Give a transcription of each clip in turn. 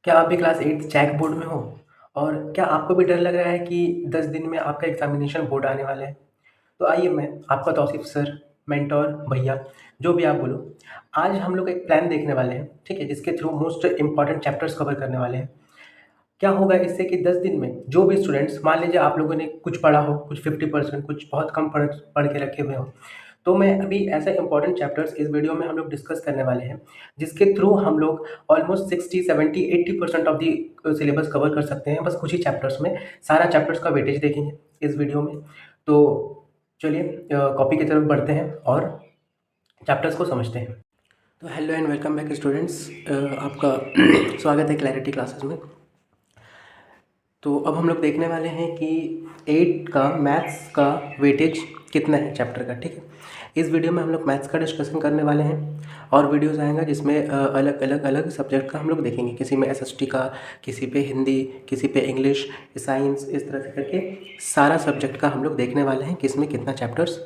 क्या आप भी क्लास 8 जैक बोर्ड में हो? और क्या आपको भी डर लग रहा है कि 10 दिन में आपका एग्ज़ामिनेशन बोर्ड आने वाला है? तो आइए मैं आपका तौसीफ़ सर, मेंटर, भैया, जो भी आप बोलो। आज हम लोग एक प्लान देखने वाले हैं, ठीक है? जिसके through most important chapters cover करने वाले हैं। क्या होगा इससे कि 10 दिन में जो भी स्टूडेंट्स मान लीजिए आप लोगों ने कुछ पढ़ा हो, कुछ 50% कुछ बहुत कम पढ़ पढ़ के रखे हुए हों। तो मैं अभी ऐसे इम्पोर्टेंट चैप्टर्स इस वीडियो में हम लोग डिस्कस करने वाले हैं, जिसके थ्रू हम लोग almost 60, 70, 80% of the syllabus cover कर सकते हैं, बस कुछ ही चैप्टर्स में। सारा चैप्टर्स का वेटेज देखेंगे इस वीडियो में। तो चलिए कॉपी की तरफ बढ़ते हैं और चैप्टर्स को समझते हैं। तो hello and welcome back students, आपका स्वागत है क्लैरिटी क्लासेस में। तो अब हम लोग देखने वाले हैं कि 8 का मैथ्स का वेटेज कितना है चैप्टर का, ठीक है। इस वीडियो में हम लोग मैथ्स का डिस्कशन करने वाले हैं और वीडियोस आएगा जिसमें अलग अलग अलग सब्जेक्ट का हम लोग देखेंगे। किसी में एसएसटी का, किसी पे हिंदी, किसी पे इंग्लिश, साइंस, इस तरह से करके सारा सब्जेक्ट का हम लोग देखने वाले हैं कि इसमें कितना चैप्टर्स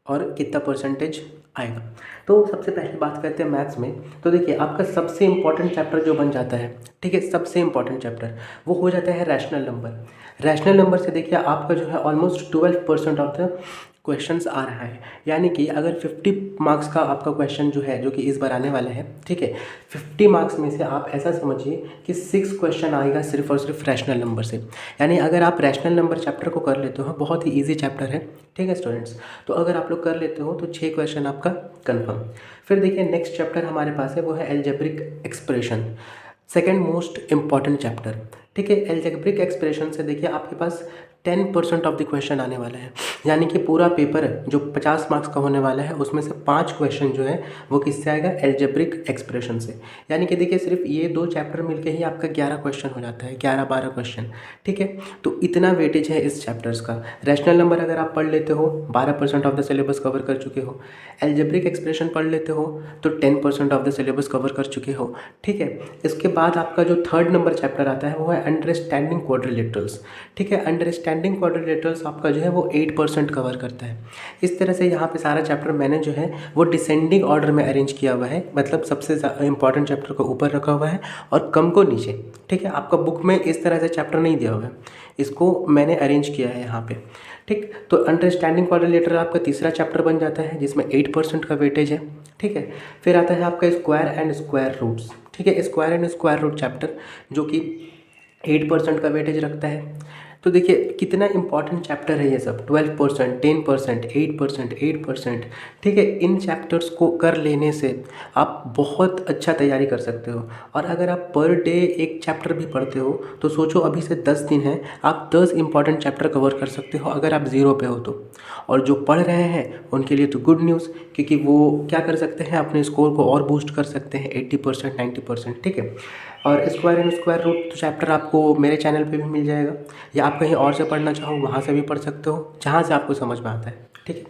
और कितना परसेंटेज आएगा। तो सबसे पहले बात करते हैं मैथ्स में। तो देखिए आपका सबसे इम्पॉर्टेंट चैप्टर जो बन जाता है, ठीक है, सबसे इम्पॉर्टेंट चैप्टर वो हो जाता है रैशनल नंबर। रैशनल नंबर से देखिए आपका जो है ऑलमोस्ट 12% ऑफ द क्वेश्चंस आ रहा है। यानी कि अगर 50 मार्क्स का आपका क्वेश्चन जो है, जो कि इस बार आने वाला है, ठीक है, 50 मार्क्स में से आप ऐसा समझिए कि 6 क्वेश्चन आएगा सिर्फ और सिर्फ रैशनल नंबर से। यानी अगर आप रैशनल नंबर चैप्टर को कर लेते हो, बहुत ही ईजी चैप्टर है, ठीक है स्टूडेंट्स। तो अगर आप लोग कर लेते हो तो 6 क्वेश्चन आपका कन्फर्म। फिर देखिए नेक्स्ट चैप्टर हमारे पास है, वो है algebraic expression, second most important chapter, ठीक है। एल्जेब्रिक एक्सप्रेशन से देखिए आपके पास 10% ऑफ द क्वेश्चन आने वाला है। यानी कि पूरा पेपर जो 50 मार्क्स का होने वाला है उसमें से 5 क्वेश्चन जो है वो किससे आएगा, एल्जेब्रिक एक्सप्रेशन से। यानी कि देखिए सिर्फ ये 2 चैप्टर मिलके ही आपका 11 क्वेश्चन हो जाता है, 11-12 क्वेश्चन, ठीक है। तो इतना वेटेज है इस चैप्टर्स का। रैशनल नंबर अगर आप पढ़ लेते हो 12% ऑफ द सिलेबस कवर कर चुके हो। एल्जेब्रिक एक्सप्रेशन पढ़ लेते हो तो 10% ऑफ द सिलेबस कवर कर चुके हो, ठीक है। इसके बाद आपका जो थर्ड नंबर चैप्टर आता है वो है अंडरस्टैंडिंग क्वाड्रिलेटरल्स, ठीक है। अंडरस्टैंडिंग क्वाड्रिलेटरल्स आपका जो है वो 8% कवर करता है। इस तरह से यहाँ पे सारा चैप्टर मैंने जो है वो डिसेंडिंग ऑर्डर में अरेंज किया हुआ है, मतलब सबसे इंपॉर्टेंट चैप्टर को ऊपर रखा हुआ है और कम को नीचे, ठीक है। आपका बुक में इस तरह से चैप्टर नहीं दिया हुआ है, इसको मैंने अरेंज किया है यहाँ पे, ठीक। तो अंडरस्टैंडिंग क्वाड्रिलेटरल आपका तीसरा चैप्टर बन जाता है जिसमें 8% का वेटेज है, ठीक है। फिर आता है आपका स्क्वायर एंड स्क्वायर रूट्स, ठीक है। Square and square root chapter जो कि 8% का वेटेज रखता है। तो देखिए कितना इंपॉर्टेंट चैप्टर है ये सब, 12%, 10%, 8%, 8%, ठीक है। इन चैप्टर्स को कर लेने से आप बहुत अच्छा तैयारी कर सकते हो। और अगर आप पर डे एक चैप्टर भी पढ़ते हो तो सोचो अभी से 10 दिन है, आप 10 इंपॉर्टेंट चैप्टर कवर कर सकते हो अगर आप ज़ीरो पे हो तो। और जो पढ़ रहे हैं उनके लिए तो गुड न्यूज़, क्योंकि वो क्या कर सकते हैं, अपने स्कोर को और बूस्ट कर सकते हैं 80%, 90%, ठीक है। और square and square root chapter आपको मेरे चैनल पे भी मिल जाएगा, या आप कहीं और से पढ़ना चाहो वहाँ से भी पढ़ सकते हो, जहाँ से आपको समझ में आता है, ठीक है।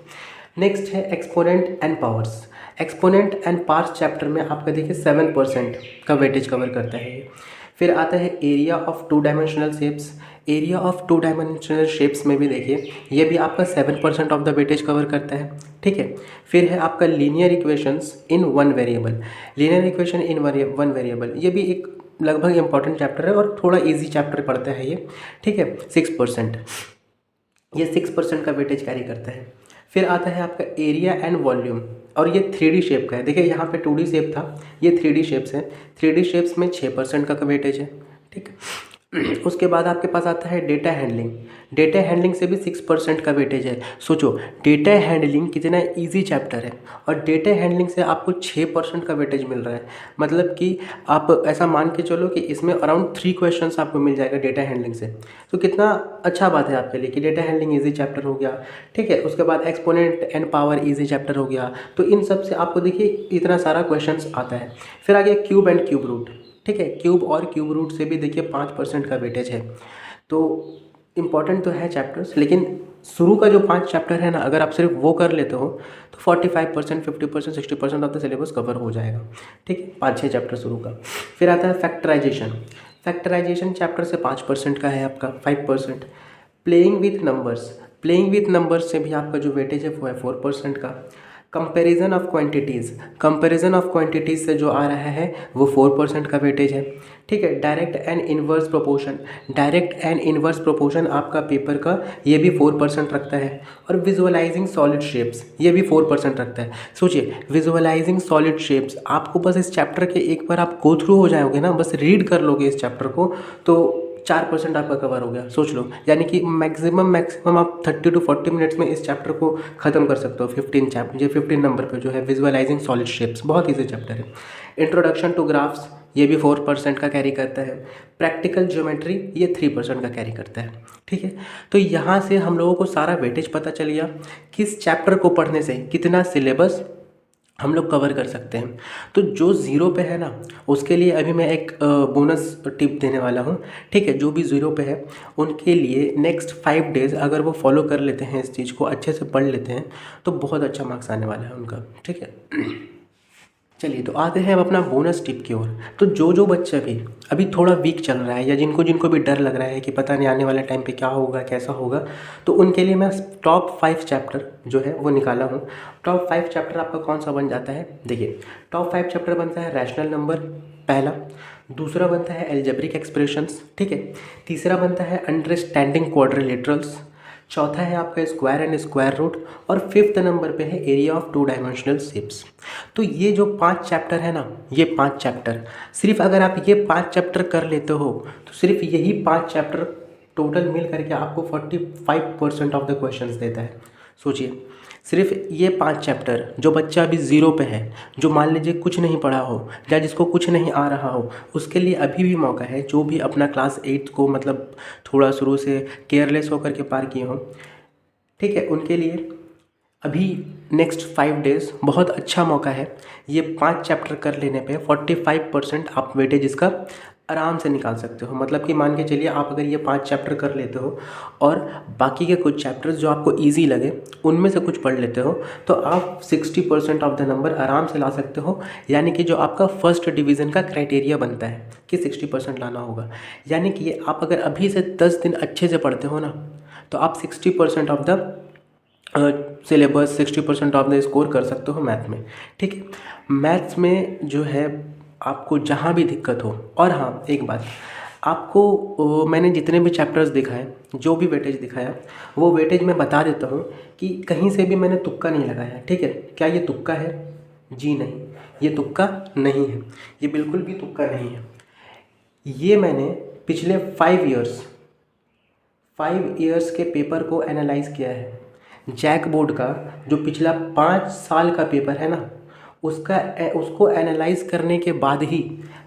नेक्स्ट है exponent and powers. Exponent and powers chapter में आपका देखिए 7% का वेटेज कवर करता है ये। फिर आता है area of two dimensional shapes. Area of two dimensional shapes में भी देखिए ये भी आपका 7% ऑफ द वेटेज कवर करता है, ठीक है। फिर है आपका linear equations in one variable. Linear equation in one variable ये भी एक लगभग इंपॉर्टेंट चैप्टर है और थोड़ा इजी चैप्टर पड़ता है ये, ठीक है। 6%, ये 6% का वेटेज कैरी करता है। फिर आता है आपका एरिया एंड वॉल्यूम, और ये 3D शेप का है। देखिए यहाँ पे 2D शेप था, ये 3D शेप्स है। 3D शेप्स में 6% का वेटेज है, ठीक है। उसके बाद आपके पास आता है डेटा हैंडलिंग। डेटा हैंडलिंग से भी 6% का वेटेज है। सोचो डेटा हैंडलिंग कितना इजी चैप्टर है और डेटा हैंडलिंग से आपको 6% का वेटेज मिल रहा है। मतलब कि आप ऐसा मान के चलो कि इसमें अराउंड 3 क्वेश्चंस आपको मिल जाएगा डेटा हैंडलिंग से। तो कितना अच्छा बात है आपके लिए कि डेटा हैंडलिंग इजी चैप्टर हो गया, ठीक है। उसके बाद exponent and power easy chapter हो गया। तो इन सब से आपको देखिए इतना सारा क्वेश्चंस आता है। फिर आ गया क्यूब एंड क्यूब रूट, ठीक है। क्यूब और क्यूब रूट से भी देखिए 5% का वेटेज है। तो इम्पॉर्टेंट तो है चैप्टर्स, लेकिन शुरू का जो 5 चैप्टर है ना, अगर आप सिर्फ वो कर लेते हो तो 45%, 50%, 60% ऑफ द सिलेबस कवर हो जाएगा, ठीक है। 5-6 चैप्टर शुरू का। फिर आता है फैक्टराइजेशन। फैक्टराइजेशन चैप्टर से 5% का है आपका, 5%। Playing with numbers, playing with numbers से भी आपका जो वेटेज है वो है 4% का। Comparison of quantities, comparison of quantities से जो आ रहा है वो 4% का वेटेज है। ठीक है। Direct and inverse proportion, direct and inverse proportion आपका पेपर का ये भी 4% रखता है। और विजुअलाइजिंग सॉलिड शेप्स ये भी 4% रखता है। सोचिए, विजुअलाइजिंग सॉलिड शेप्स, आपको बस इस चैप्टर के एक बार आप गो थ्रू हो जाओगे ना, बस रीड कर लोगे इस चैप्टर को, तो 4% आपका कवर हो गया। सोच लो, यानी कि मैक्सिमम आप 30 to 40 मिनट्स में इस चैप्टर को ख़त्म कर सकते हो। 15 नंबर पे जो है विजुअलाइजिंग सॉलिड शेप्स, बहुत ईजी चैप्टर है। इंट्रोडक्शन टू ग्राफ्स ये भी 4% का कैरी करता है। प्रैक्टिकल ज्योमेट्री ये 3% का कैरी करता है। ठीक है। तो यहाँ से हम लोगों को सारा वेटेज पता चल गया, किस चैप्टर को पढ़ने से कितना सिलेबस हम लोग कवर कर सकते हैं। तो जो ज़ीरो पे है ना, उसके लिए अभी मैं एक बोनस टिप देने वाला हूँ। ठीक है। जो भी ज़ीरो पे है उनके लिए नेक्स्ट 5 डेज़ अगर वो फॉलो कर लेते हैं, इस चीज़ को अच्छे से पढ़ लेते हैं, तो बहुत अच्छा मार्क्स आने वाला है उनका। ठीक है। चलिए, तो आते हैं अब अपना बोनस टिप की ओर। तो जो जो बच्चा भी अभी थोड़ा वीक चल रहा है, या जिनको जिनको भी डर लग रहा है कि पता नहीं आने वाले टाइम पे क्या होगा कैसा होगा, तो उनके लिए मैं टॉप 5 चैप्टर जो है वो निकाला हूँ। टॉप 5 चैप्टर आपका कौन सा बन जाता है? देखिए, टॉप 5 चैप्टर बनता है रैशनल नंबर पहला, दूसरा बनता है एल्जेब्रिक एक्सप्रेशंस। ठीक है। तीसरा बनता है अंडरस्टैंडिंग क्वाड्रिलेटरल्स, चौथा है आपका स्क्वायर एंड स्क्वायर रूट, और फिफ्थ नंबर पे है एरिया ऑफ 2 डायमेंशनल शेप्स। तो ये जो 5 चैप्टर है ना, ये 5 चैप्टर सिर्फ अगर आप ये 5 चैप्टर कर लेते हो, तो सिर्फ यही 5 चैप्टर टोटल मिल करके आपको 45% ऑफ द क्वेश्चंस देता है। सोचिए, सिर्फ ये 5 चैप्टर, जो बच्चा अभी ज़ीरो पे है, जो मान लीजिए कुछ नहीं पढ़ा हो या जिसको कुछ नहीं आ रहा हो, उसके लिए अभी भी मौका है। जो भी अपना क्लास 8 को मतलब थोड़ा शुरू से केयरलेस होकर के पार किए हों, ठीक है, उनके लिए अभी नेक्स्ट 5 डेज़ बहुत अच्छा मौका है। ये 5 चैप्टर कर लेने पे 45% आप वेटेज इसका आराम से निकाल सकते हो। मतलब कि मान के चलिए, आप अगर ये 5 चैप्टर कर लेते हो और बाकी के कुछ चैप्टर्स जो आपको इजी लगे उनमें से कुछ पढ़ लेते हो, तो आप 60% ऑफ द नंबर आराम से ला सकते हो। यानी कि जो आपका फर्स्ट डिवीज़न का क्राइटेरिया बनता है कि 60% लाना होगा, यानी कि ये आप अगर अभी से 10 दिन अच्छे से पढ़ते हो ना, तो आप 60% of the syllabus, 60% of the score कर सकते हो मैथ में। ठीक है। मैथ्स में जो है आपको जहाँ भी दिक्कत हो, और हाँ एक बात, आपको मैंने जितने भी चैप्टर्स दिखाए, जो भी वेटेज दिखाया, वो वेटेज मैं बता देता हूँ कि कहीं से भी मैंने तुक्का नहीं लगाया। ठीक है। क्या ये तुक्का है? जी नहीं, ये तुक्का नहीं है, ये बिल्कुल भी तुक्का नहीं है। ये मैंने पिछले 5 ईयर्स के पेपर को एनालाइज किया है। जैक बोर्ड का जो पिछला 5 साल का पेपर है ना, उसको एनालाइज करने के बाद ही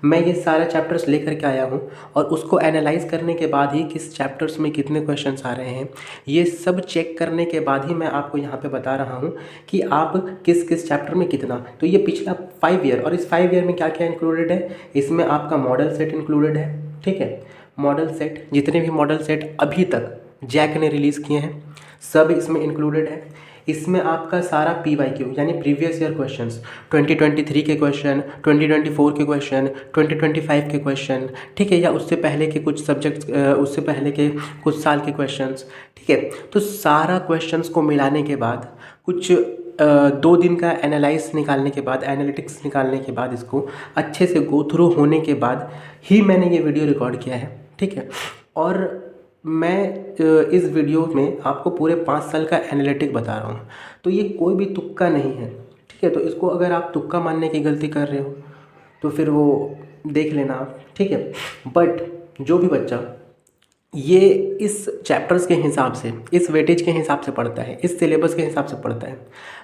मैं ये सारे चैप्टर्स लेकर के आया हूँ, और उसको एनालाइज करने के बाद ही किस चैप्टर्स में कितने क्वेश्चंस आ रहे हैं, ये सब चेक करने के बाद ही मैं आपको यहाँ पे बता रहा हूँ कि आप किस किस चैप्टर में कितना। तो ये पिछला 5 ईयर, और इस 5 ईयर में क्या क्या इंक्लूडेड है, इसमें आपका मॉडल सेट इंक्लूडेड है। ठीक है। मॉडल सेट, जितने भी मॉडल सेट अभी तक जैक ने रिलीज़ किए हैं, सब इसमें इंक्लूडेड है। इसमें आपका सारा PYQ यानी प्रीवियस ईयर क्वेश्चंस, 2023 के क्वेश्चन, 2024 के क्वेश्चन, 2025 के क्वेश्चन, ठीक है, या उससे पहले के कुछ सब्जेक्ट्स, उससे पहले के कुछ साल के क्वेश्चंस। ठीक है। तो सारा क्वेश्चंस को मिलाने के बाद, कुछ 2 दिन का एनालाइज निकालने के बाद, एनालिटिक्स निकालने के बाद, इसको अच्छे से गो थ्रू होने के बाद ही मैंने ये वीडियो रिकॉर्ड किया है। ठीक है। और मैं इस वीडियो में आपको पूरे 5 साल का एनालिटिक बता रहा हूँ, तो ये कोई भी तुक्का नहीं है। ठीक है। तो इसको अगर आप तुक्का मानने की गलती कर रहे हो, तो फिर वो देख लेना आप। ठीक है। बट जो भी बच्चा ये इस चैप्टर्स के हिसाब से, इस वेटेज के हिसाब से पढ़ता है, इस सिलेबस के हिसाब से पढ़ता है,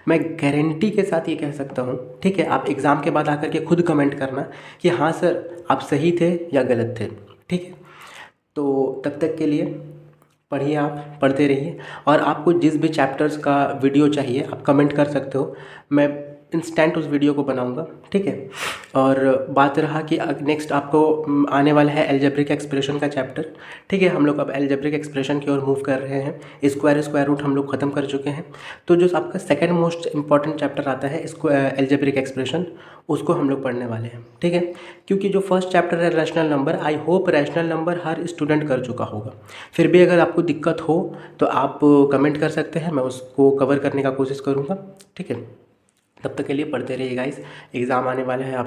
मैं गारंटी के साथ ये कह सकता हूँ। ठीक है। आप एग्ज़ाम के बाद आकर के खुद कमेंट करना कि हाँ सर, आप सही थे या गलत थे। ठीक है। तो तब तक के लिए पढ़िए, आप पढ़ते रहिए, और आपको जिस भी चैप्टर्स का वीडियो चाहिए आप कमेंट कर सकते हो, मैं इंस्टेंट उस वीडियो को बनाऊंगा। ठीक है। और बात रहा कि नेक्स्ट आपको आने वाला है एल्जेब्रिक एक्सप्रेशन का चैप्टर। ठीक है। हम लोग अब एल्जेब्रिक एक्सप्रेशन की ओर मूव कर रहे हैं। स्क्वायर रूट हम लोग ख़त्म कर चुके हैं। तो जो आपका सेकंड मोस्ट इंपॉर्टेंट चैप्टर आता है इसको एल्जेब्रिक एक्सप्रेशन, उसको हम लोग पढ़ने वाले हैं। ठीक है। क्योंकि जो फर्स्ट चैप्टर है rational number, I hope rational number her student कर चुका होगा। फिर भी अगर आपको दिक्कत हो तो आप कमेंट कर सकते हैं, मैं उसको कवर करने का कोशिश करूँगा। ठीक है। तब तक के लिए पढ़ते रहिए गाइस, एग्ज़ाम आने वाला है आप